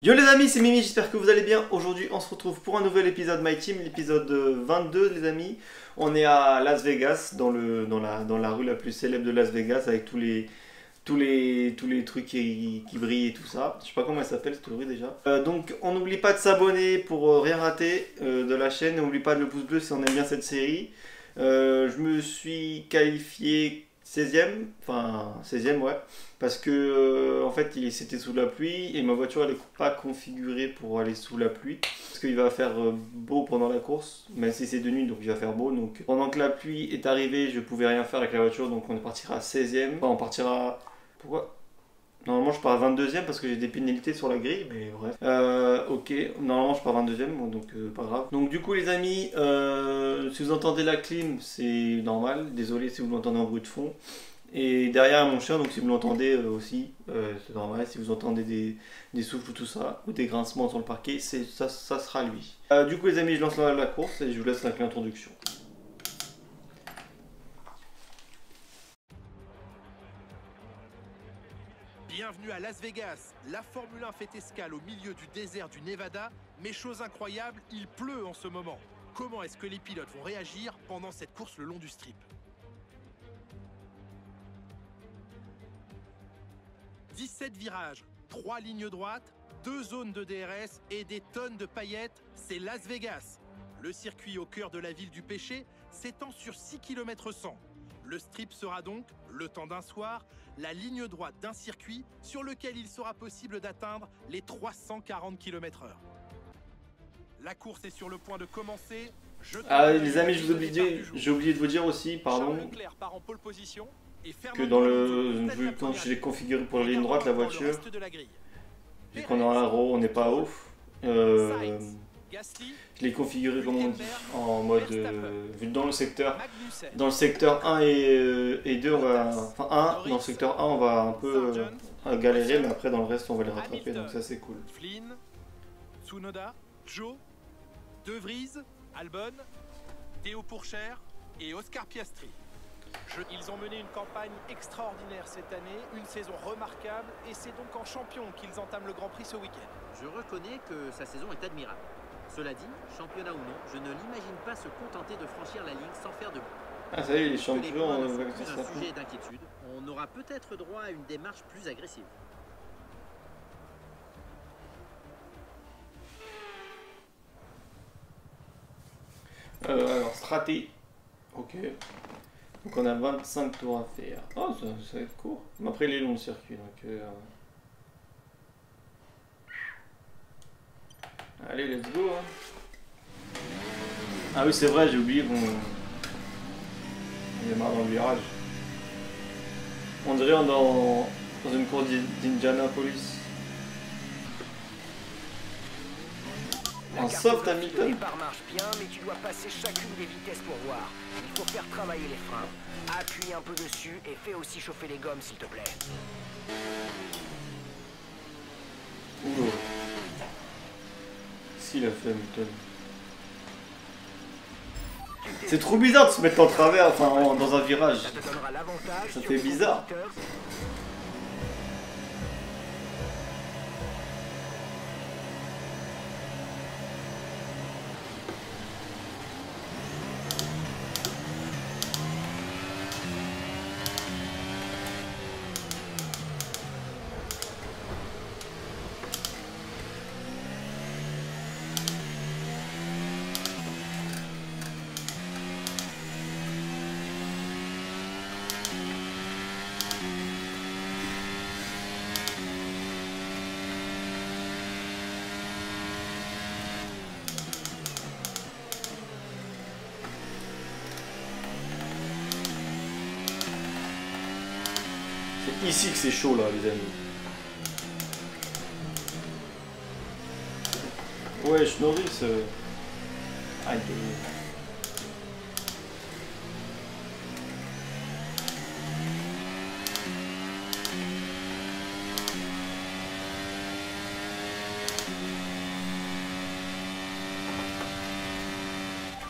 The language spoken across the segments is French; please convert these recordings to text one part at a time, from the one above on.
Yo les amis, c'est Mimi, j'espère que vous allez bien. Aujourd'hui on se retrouve pour un nouvel épisode My Team, l'épisode 22 les amis. On est à Las Vegas, dans la rue la plus célèbre de Las Vegas, avec tous les trucs qui brillent et tout ça. Je sais pas comment elle s'appelle cette rue déjà. Donc on n'oublie pas de s'abonner pour rien rater de la chaîne. N'oublie pas de le pouce bleu si on aime bien cette série. Je me suis qualifié 16e, enfin 16e ouais, parce que en fait c'était sous la pluie et ma voiture elle n'est pas configurée pour aller sous la pluie, parce qu'il va faire beau pendant la course, même si c'est de nuit donc il va faire beau, donc pendant que la pluie est arrivée je pouvais rien faire avec la voiture, donc on partira 16e, enfin on partira, pourquoi? Normalement je pars à 22e parce que j'ai des pénalités sur la grille, mais bref. Ok, normalement je pars 22e, bon, donc pas grave. Donc du coup les amis, si vous entendez la clim, c'est normal. Désolé si vous l'entendez en bruit de fond. Et derrière mon chien, donc si vous l'entendez aussi, c'est normal. Si vous entendez des souffles ou tout ça, ou des grincements sur le parquet, ça sera lui. Du coup les amis, je lance la course et je vous laisse avec l'introduction. Bienvenue à Las Vegas. La Formule 1 fait escale au milieu du désert du Nevada, mais chose incroyable, il pleut en ce moment. Comment est-ce que les pilotes vont réagir pendant cette course le long du strip? 17 virages, 3 lignes droites, 2 zones de DRS et des tonnes de paillettes, c'est Las Vegas. Le circuit au cœur de la ville du péché s'étend sur 6 km 100. Le strip sera donc, le temps d'un soir, la ligne droite d'un circuit sur lequel il sera possible d'atteindre les 340 km/h. La course est sur le point de commencer. Les amis, j'ai oublié de vous dire aussi, pardon, que quand je l'ai configuré pour la ligne droite, la voiture, vu qu'on est en aéro, on n'est pas ouf. Je l'ai configuré comme on dit, en mode vu dans le secteur 1 et 2 on va, enfin 1, dans le secteur 1 on va un peu galérer, mais après dans le reste on va les rattraper, donc ça c'est cool. Flynn, Tsunoda, Joe, De Vries, Albon, Théo Pourchère et Oscar Piastri. Ils ont mené une campagne extraordinaire cette année, une saison remarquable, et c'est donc en champion qu'ils entament le Grand Prix ce week-end. Je reconnais que sa saison est admirable. Cela dit, championnat ou non, je ne l'imagine pas se contenter de franchir la ligne sans faire de bruit. Ah ça y est, les champions, c'est un sujet d'inquiétude. On aura peut-être droit à une démarche plus agressive. Alors, straté. Ok. Donc on a 25 tours à faire. Oh, ça va être court. Mais après, il est long le circuit. Donc, allez, let's go. Hein. Ah oui, c'est vrai, j'ai oublié qu'on... Il est marre dans le virage. On dirait dans une course d'Indianapolis. La un soft Hamilton. Le départ marche bien, mais tu dois passer chacune des vitesses pour voir. Il faut faire travailler les freins. Appuie un peu dessus et fais aussi chauffer les gommes, s'il te plaît. Ouh. Qu'est-ce qu'il a fait Hamilton? C'est trop bizarre de se mettre en travers, enfin dans un virage. Ça te donnera l'avantage. Ça fait bizarre. C'est ici que c'est chaud là les amis. Ouais, je nourris. Aïe.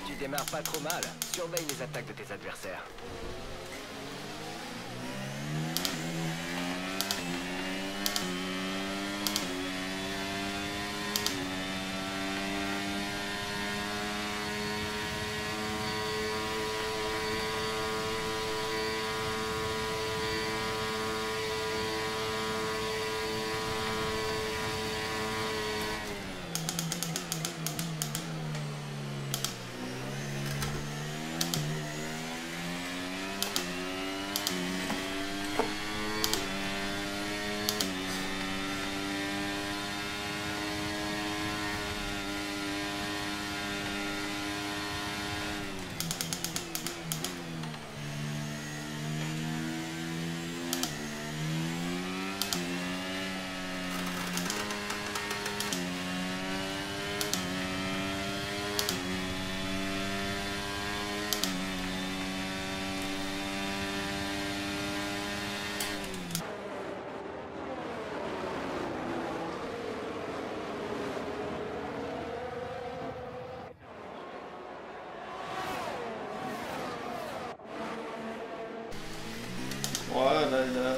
Tu démarres pas trop mal. Surveille les attaques de tes adversaires. Ouais, là.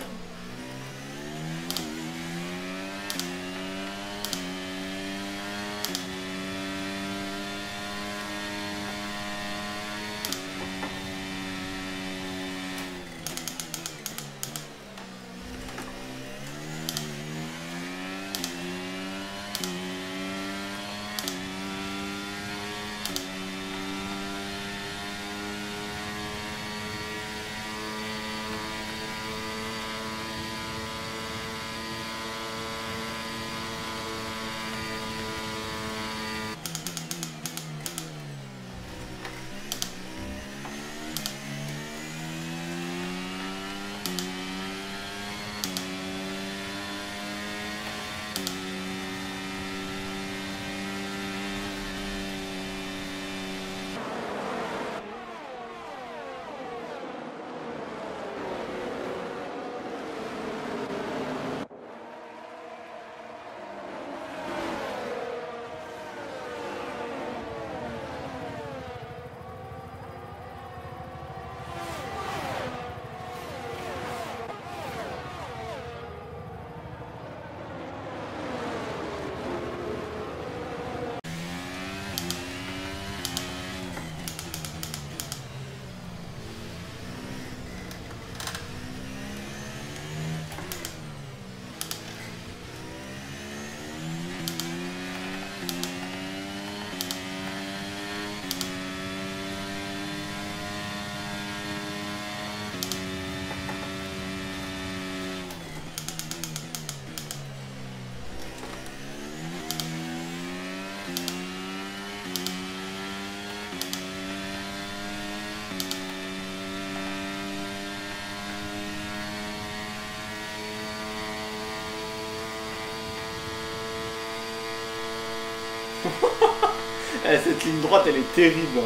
Eh, cette ligne droite, elle est terrible.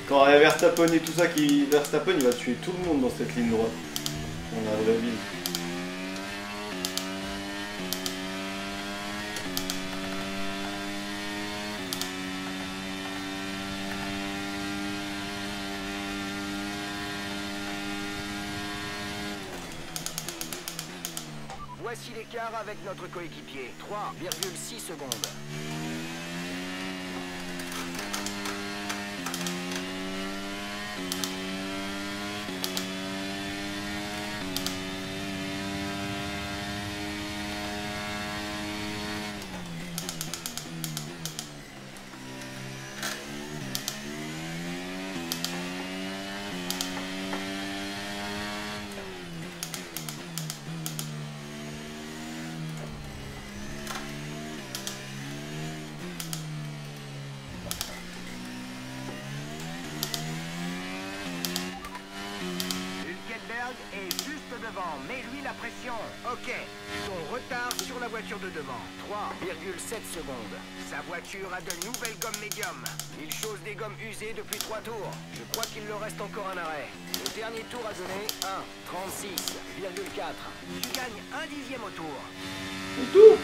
Quand il y a Verstappen et tout ça, Verstappen, il va tuer tout le monde dans cette ligne droite. On a de la vie. Voici l'écart avec notre coéquipier. 3,6 secondes. Est juste devant, mets-lui la pression. Ok, ton retard sur la voiture de devant. 3,7 secondes. Sa voiture a de nouvelles gommes médium. Il chausse des gommes usées depuis 3 tours. Je crois qu'il leur reste encore un arrêt. Le dernier tour a donné 1,36,4. Tu gagnes 1/10 au tour. C'est tout.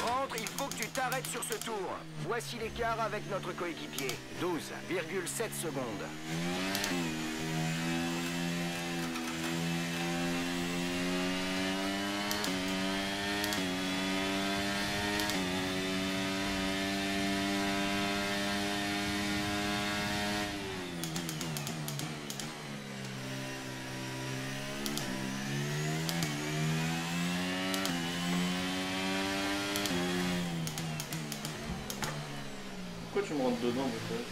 Rentre, il faut que tu t'arrêtes sur ce tour. Voici l'écart avec notre coéquipier. 12,7 secondes. Pourquoi tu me rentres dedans, peut-être?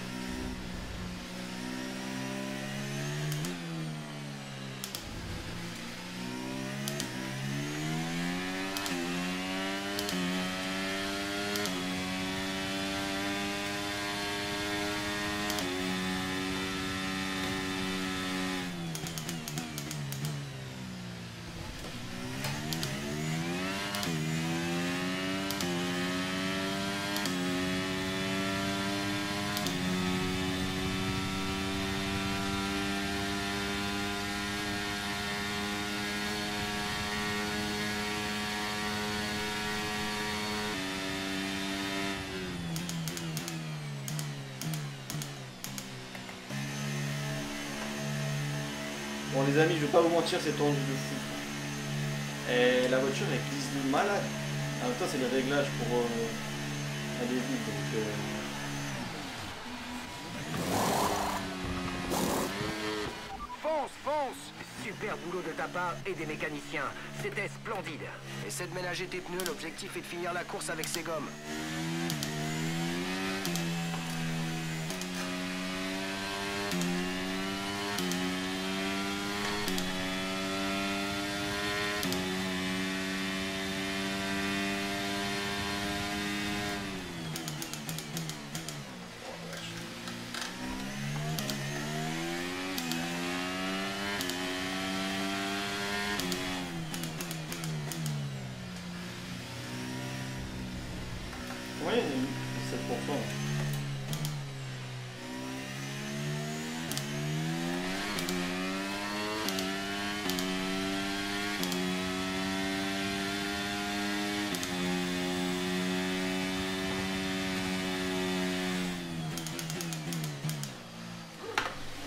Bon les amis, je vais pas vous mentir, c'est tendu de fou. Et la voiture elle glisse de malade. En même temps c'est les réglages pour aller vite donc Fonce, fonce! Super boulot de ta part et des mécaniciens. C'était splendide. Essaie de ménager tes pneus, l'objectif est de finir la course avec ces gommes. ouais, il y a une 7%.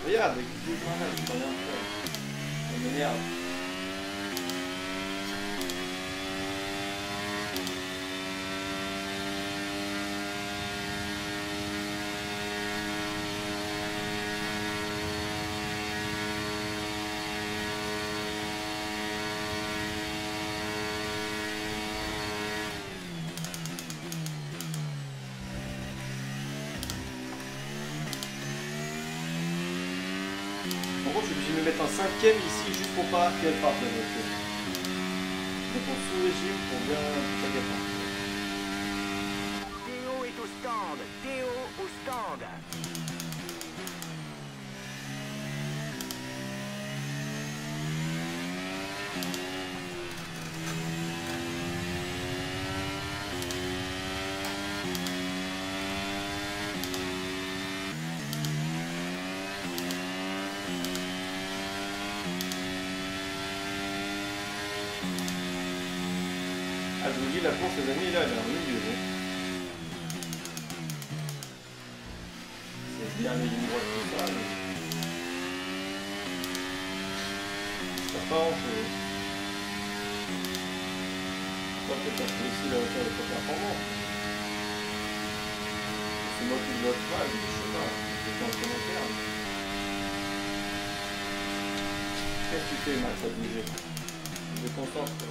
Regarde, avec les deux malades, j'en ai un peu. Ça m'énerve. En gros, je suis obligé de me mettre un cinquième ici juste pour pas qu'elle parte la voiture. Donc on sous-régime pour bien pas qu'elle parte. Théo est au stand. Théo au stand. Ah, je vous dis, la course, les amis, là, elle est en milieu. Hein. C'est bien les lignes droites, tout ça, mais... ça pas grand-chose. Peut-être parce que aussi la voiture est pas performante. C'est moi qui le bloque pas, je sais pas, je fais un commentaire. Qu'est-ce que tu fais, Max, à bouger? Je me concentre.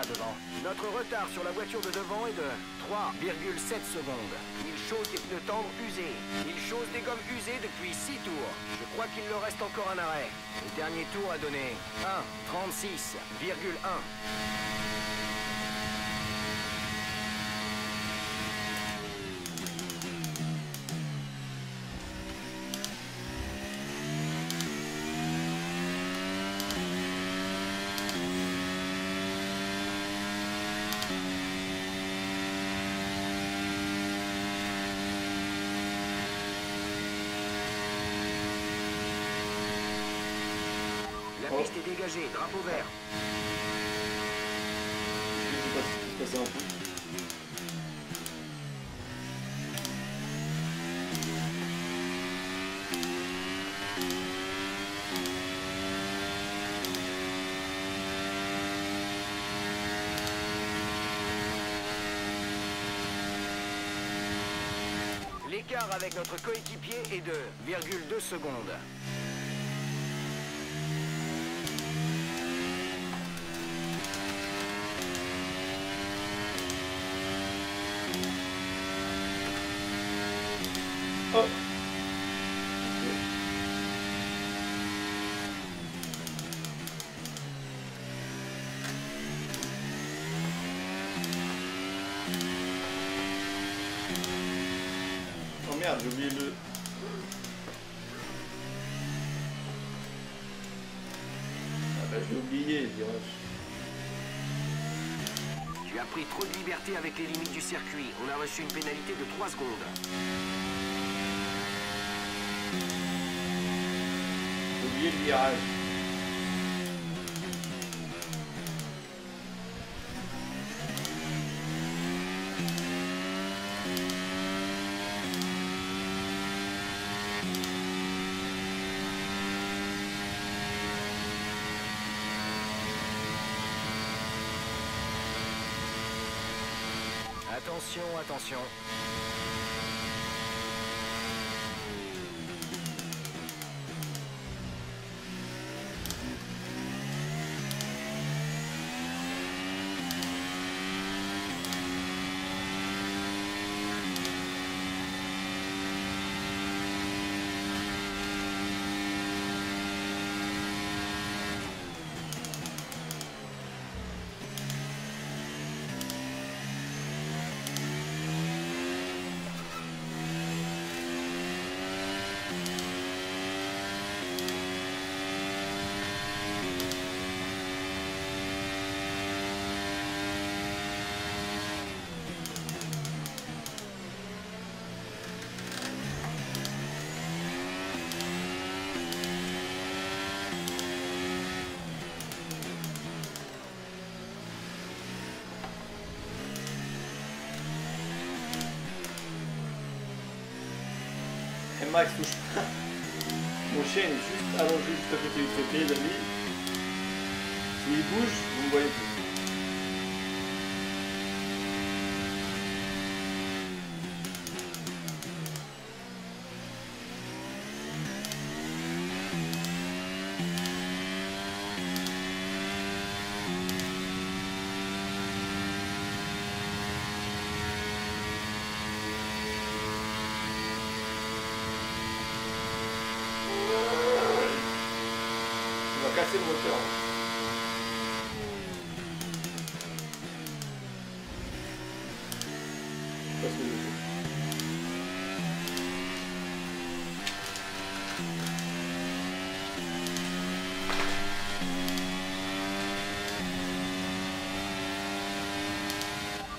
Devant. Notre retard sur la voiture de devant est de 3,7 secondes. Il chausse des pneus tendres usés. Il chausse des gommes usées depuis 6 tours. Je crois qu'il leur reste encore un arrêt. Le dernier tour a donné 1,36,1. La piste est dégagée, drapeau vert. Je sais pas ce qui se passait en plus. L'écart avec notre coéquipier est de 2,2 secondes. merde, j'ai oublié le... Ah bah j'ai oublié, dirais-je. Tu as pris trop de liberté avec les limites du circuit. On a reçu une pénalité de 3 secondes. J'ai oublié le virage. Attention, attention. Et Max touche pas. Mon chien est juste allongé juste à côté du trépied, les amis. S'il bouge, vous me voyez plus. Il va casser le moteur. Je sais pas ce que je fais.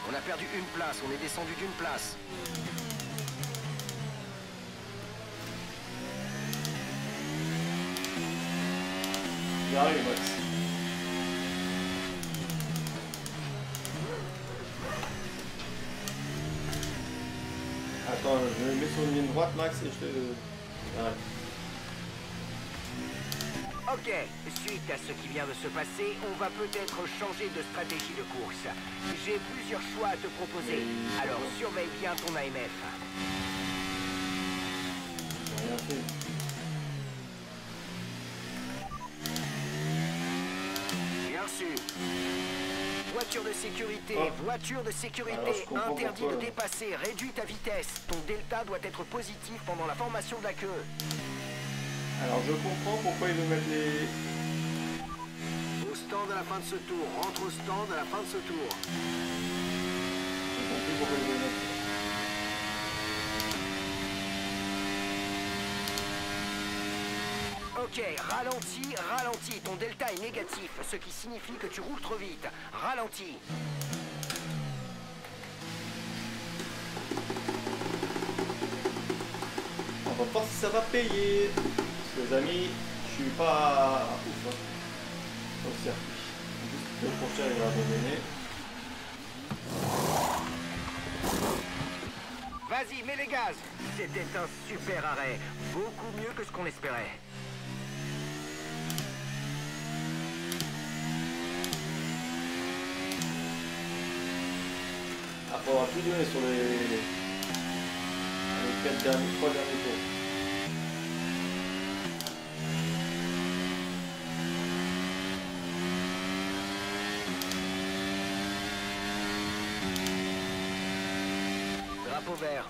On a perdu une place, on est descendu d'une place. J'arrive, Max. Attends, je me mets sur une ligne droite, Max, et je te... Arrête. Ok, suite à ce qui vient de se passer, on va peut-être changer de stratégie de course. J'ai plusieurs choix à te proposer, alors surveille bien ton AMF. J'ai rien fait. Bien sûr. Voiture de sécurité, Oh. voiture de sécurité, Alors, je comprends interdit pourquoi. de dépasser, réduis ta vitesse. Ton delta doit être positif pendant la formation de la queue. Alors je comprends pourquoi ils veulent mettre les... Au stand à la fin de ce tour, rentre au stand à la fin de ce tour. J'ai compris pourquoi ils veulent mettre... Ok, ralentis, ralentis. Ton delta est négatif, ce qui signifie que tu roules trop vite. Ralentis. On va voir si ça va payer. Parce que les amis, je suis pas ouf hein, sur le circuit. En plus, le prochain il va abandonner. Vas-y, mets les gaz. C'était un super arrêt. Beaucoup mieux que ce qu'on espérait. Après avoir tout donné sur les 3 derniers tours. Drapeau vert.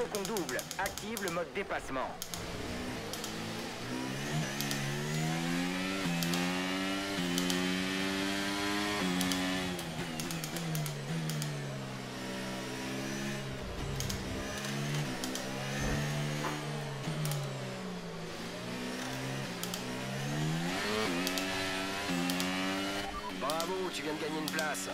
faut qu'on double. Active le mode dépassement. Bravo, tu viens de gagner une place.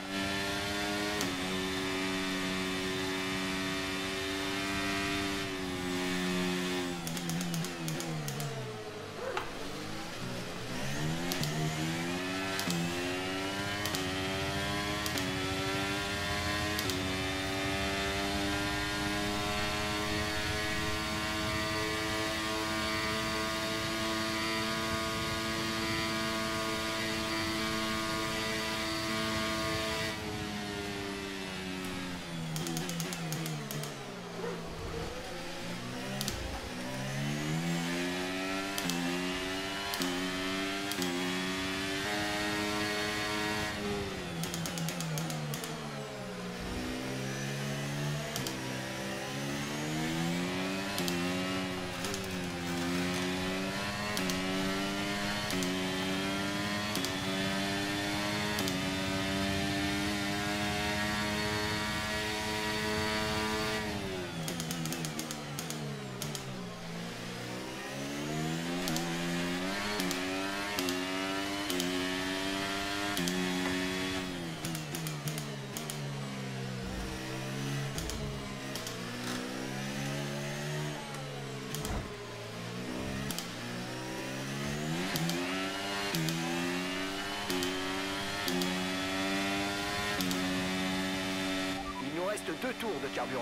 Il nous reste 2 tours de carburant.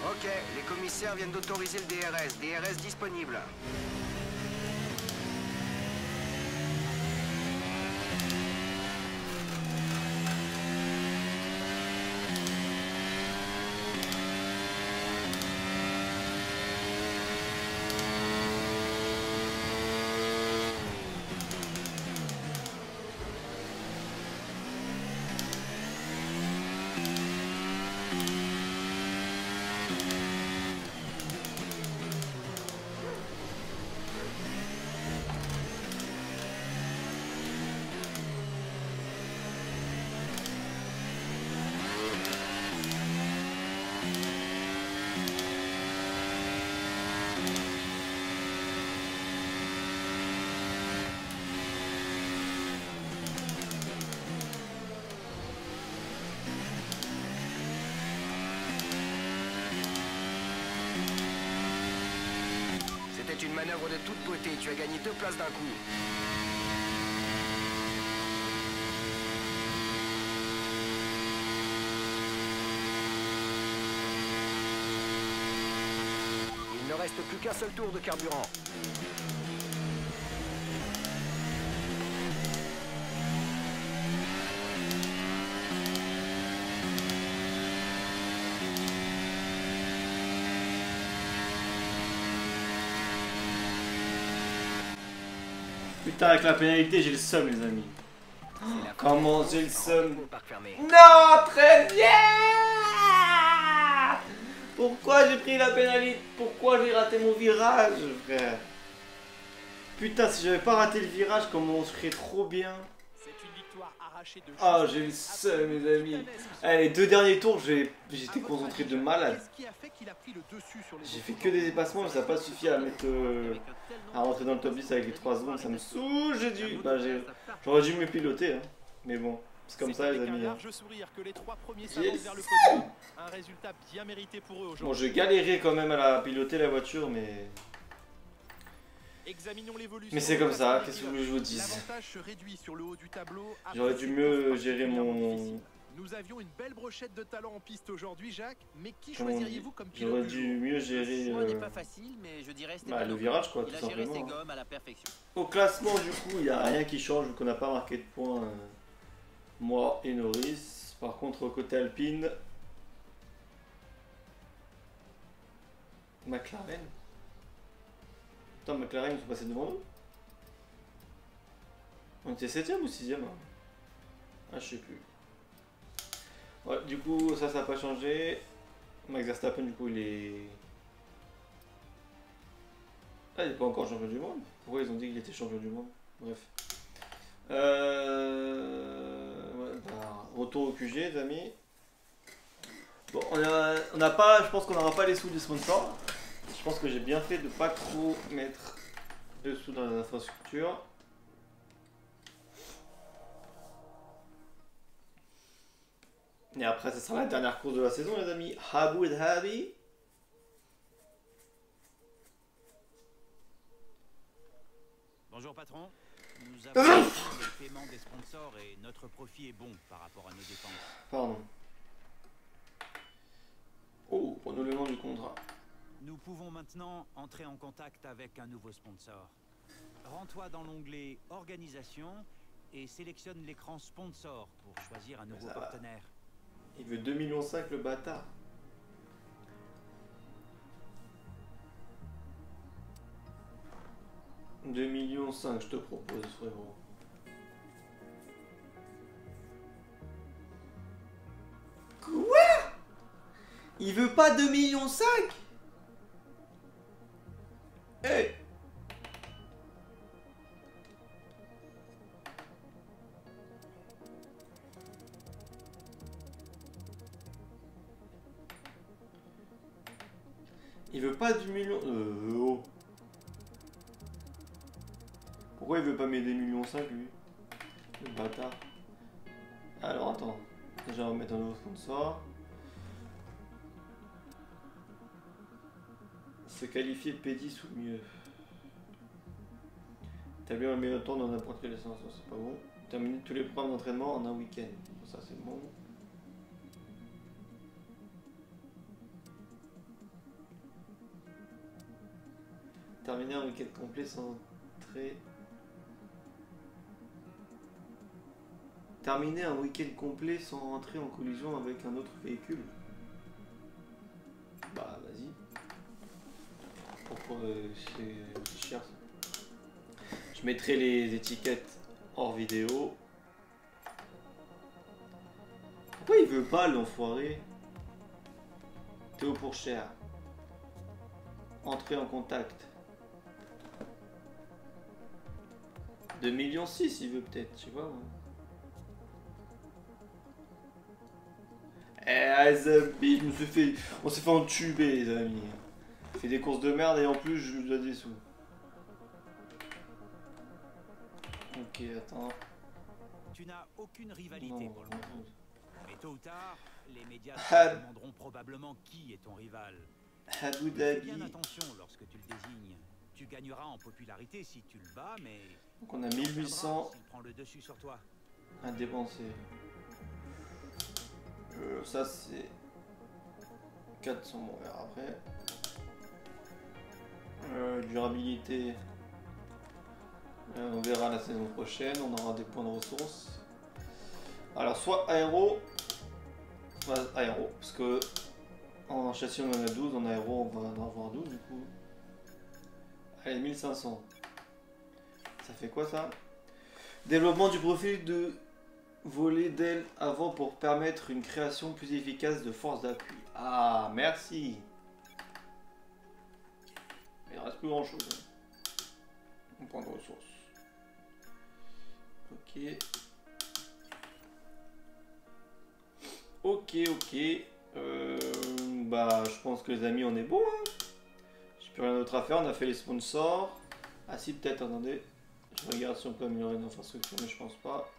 Ok, les commissaires viennent d'autoriser le DRS. DRS disponible. C'était une manœuvre de toute beauté. Tu as gagné 2 places d'un coup. Il ne reste plus qu'un seul tour de carburant. Putain, avec la pénalité, j'ai le seum, les amis. Comment j'ai le seum. Fermé. Non, très bien. Pourquoi j'ai pris la pénalité? Pourquoi j'ai raté mon virage, frère? Putain, si j'avais pas raté le virage, comment on serait trop bien. Ah, j'ai le seum, mes amis. Allez, les 2 derniers tours, j'étais concentré de malade. J'ai fait que des dépassements, mais ça n'a pas suffi à mettre à rentrer dans le top 10 avec les 3 secondes. Ça me saoule, j'aurais dû me piloter, hein. Mais bon. C'est comme C'est ça les avec un amis. large sourire que les 3 premiers s'avancent Yes. vers le podium. Un résultat bien mérité pour eux Bon, aujourd'hui. je galérais quand même à la piloter la voiture, mais Examinons l'évolution. c'est du comme classement ça. des Qu'est-ce que pilotes. vous voulez que je vous dise? L'avantage se réduit sur le haut du tableau. après J'aurais dû cette mieux course gérer particulièrement mon. difficile. Nous avions une belle brochette de talent en piste aujourd'hui, Jacques. Mais qui Comment on dit? choisiriez-vous comme pilote J'aurais du dû jour? mieux Le gérer choix n'est pas facile, mais je dirais Stéphane le Ocon. virage, quoi, Il tout a géré ses simplement. gommes à la perfection. Au classement, du coup, il n'y a rien qui change vu qu'on n'a pas marqué de points, moi et Norris. Par contre, côté Alpine, McLaren. Putain, McLaren, ils sont passés devant nous. On était 7ème ou 6ème hein? Ah, je sais plus. Ouais, du coup, ça n'a pas changé. Max Verstappen, du coup, il est. Ah, il n'est pas encore champion du monde. Pourquoi ils ont dit qu'il était champion du monde? Bref. Ouais, bah, retour au QG, les amis. Bon, on n'a pas. Je pense qu'on n'aura pas les sous des sponsors. Je pense que j'ai bien fait de pas trop mettre de sous dans les infrastructures. Et après, ce sera la dernière course de la saison, les amis. Abu Dhabi. Bonjour patron, nous avons reçu le paiement des sponsors et notre profit est bon par rapport à nos dépenses. Pardon. Oh, renouvellement du contrat. Nous pouvons maintenant entrer en contact avec un nouveau sponsor. Rends-toi dans l'onglet Organisation et sélectionne l'écran Sponsor pour choisir un nouveau Ça va. partenaire. Il veut 2,5 millions le bâtard. « 2,5 millions, je te propose, frérot. » Quoi? Il veut pas 2,5 millions? Hey! Il veut pas 2 millions... oh. Pourquoi il veut pas m'aider 2,5 millions lui? Le bâtard. Alors attends. Déjà on va mettre un nouveau sponsor. Se qualifier P10 ou mieux. Établir le meilleur temps dans n'importe quelle essence, c'est pas bon. Terminer tous les programmes d'entraînement en un week-end. Ça c'est bon. Terminer un week-end complet sans entrer. Terminer un week-end complet sans rentrer en collision avec un autre véhicule. Bah vas-y. Pourquoi c'est cher ça? Je mettrai les étiquettes hors vidéo. Pourquoi il veut pas l'enfoiré? Théo pour cher. Entrer en contact. 2,6 millions il veut peut-être, tu vois. Eh Zabi, on s'est fait entuber les amis. Il fait des courses de merde et en plus je lui dois des sous. Ok, attends. Tu n'as aucune rivalité Non, pour le non, moment. Mais tôt ou tard, les médias Ah. te demanderont probablement qui est ton rival. Abu Fais Dhabi. bien attention lorsque tu le désignes. Tu gagneras en popularité si tu le bats, mais Donc on a tu 1800 perdras s'il prend le dessus sur toi. à dépenser. Ça c'est 400, bon, on verra après. Durabilité. On verra la saison prochaine, on aura des points de ressources. Alors soit aéro, soit aéro, parce que en châssis on en a 12, en aéro on va en avoir 12 du coup. Allez, 1500. Ça fait quoi ça? Développement du profil de volet d'aile avant pour permettre une création plus efficace de force d'appui. Ah, merci. Il reste plus grand chose. Un point de ressources. Ok. Ok. Bah, je pense que les amis, on est bon. Hein. J'ai plus rien d'autre à faire. On a fait les sponsors. Ah si, peut-être, attendez. Je regarde si on peut améliorer l'infrastructure, mais je pense pas.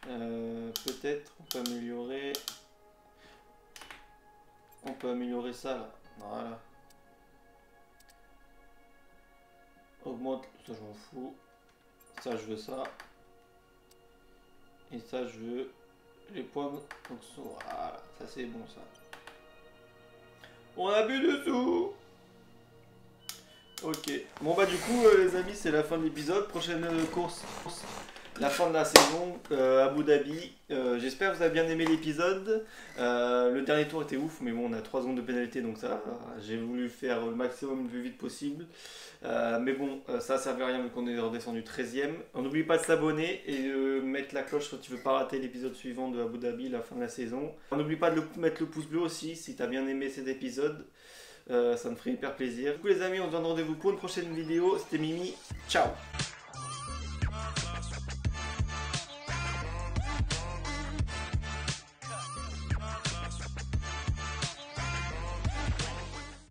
Peut-être on peut améliorer. On peut améliorer ça là. Voilà. Augmente, ça je m'en fous. Ça je veux ça. Et ça je veux les points. Donc voilà, ça c'est bon ça. On a plus de sous. Ok. Bon bah du coup les amis c'est la fin de l'épisode. Prochaine course. La fin de la saison, Abu Dhabi. J'espère que vous avez bien aimé l'épisode. Le dernier tour était ouf, mais bon, on a 3 secondes de pénalité, donc ça, j'ai voulu faire le maximum le plus vite possible. Mais bon, ça servait à rien vu qu'on est redescendu 13ème. On n'oublie pas de s'abonner et de mettre la cloche si tu veux pas rater l'épisode suivant de Abu Dhabi, la fin de la saison. On n'oublie pas de mettre le pouce bleu aussi si tu as bien aimé cet épisode. Ça me ferait hyper plaisir. Du coup les amis, on se donne rendez-vous pour une prochaine vidéo. C'était Mimi. Ciao.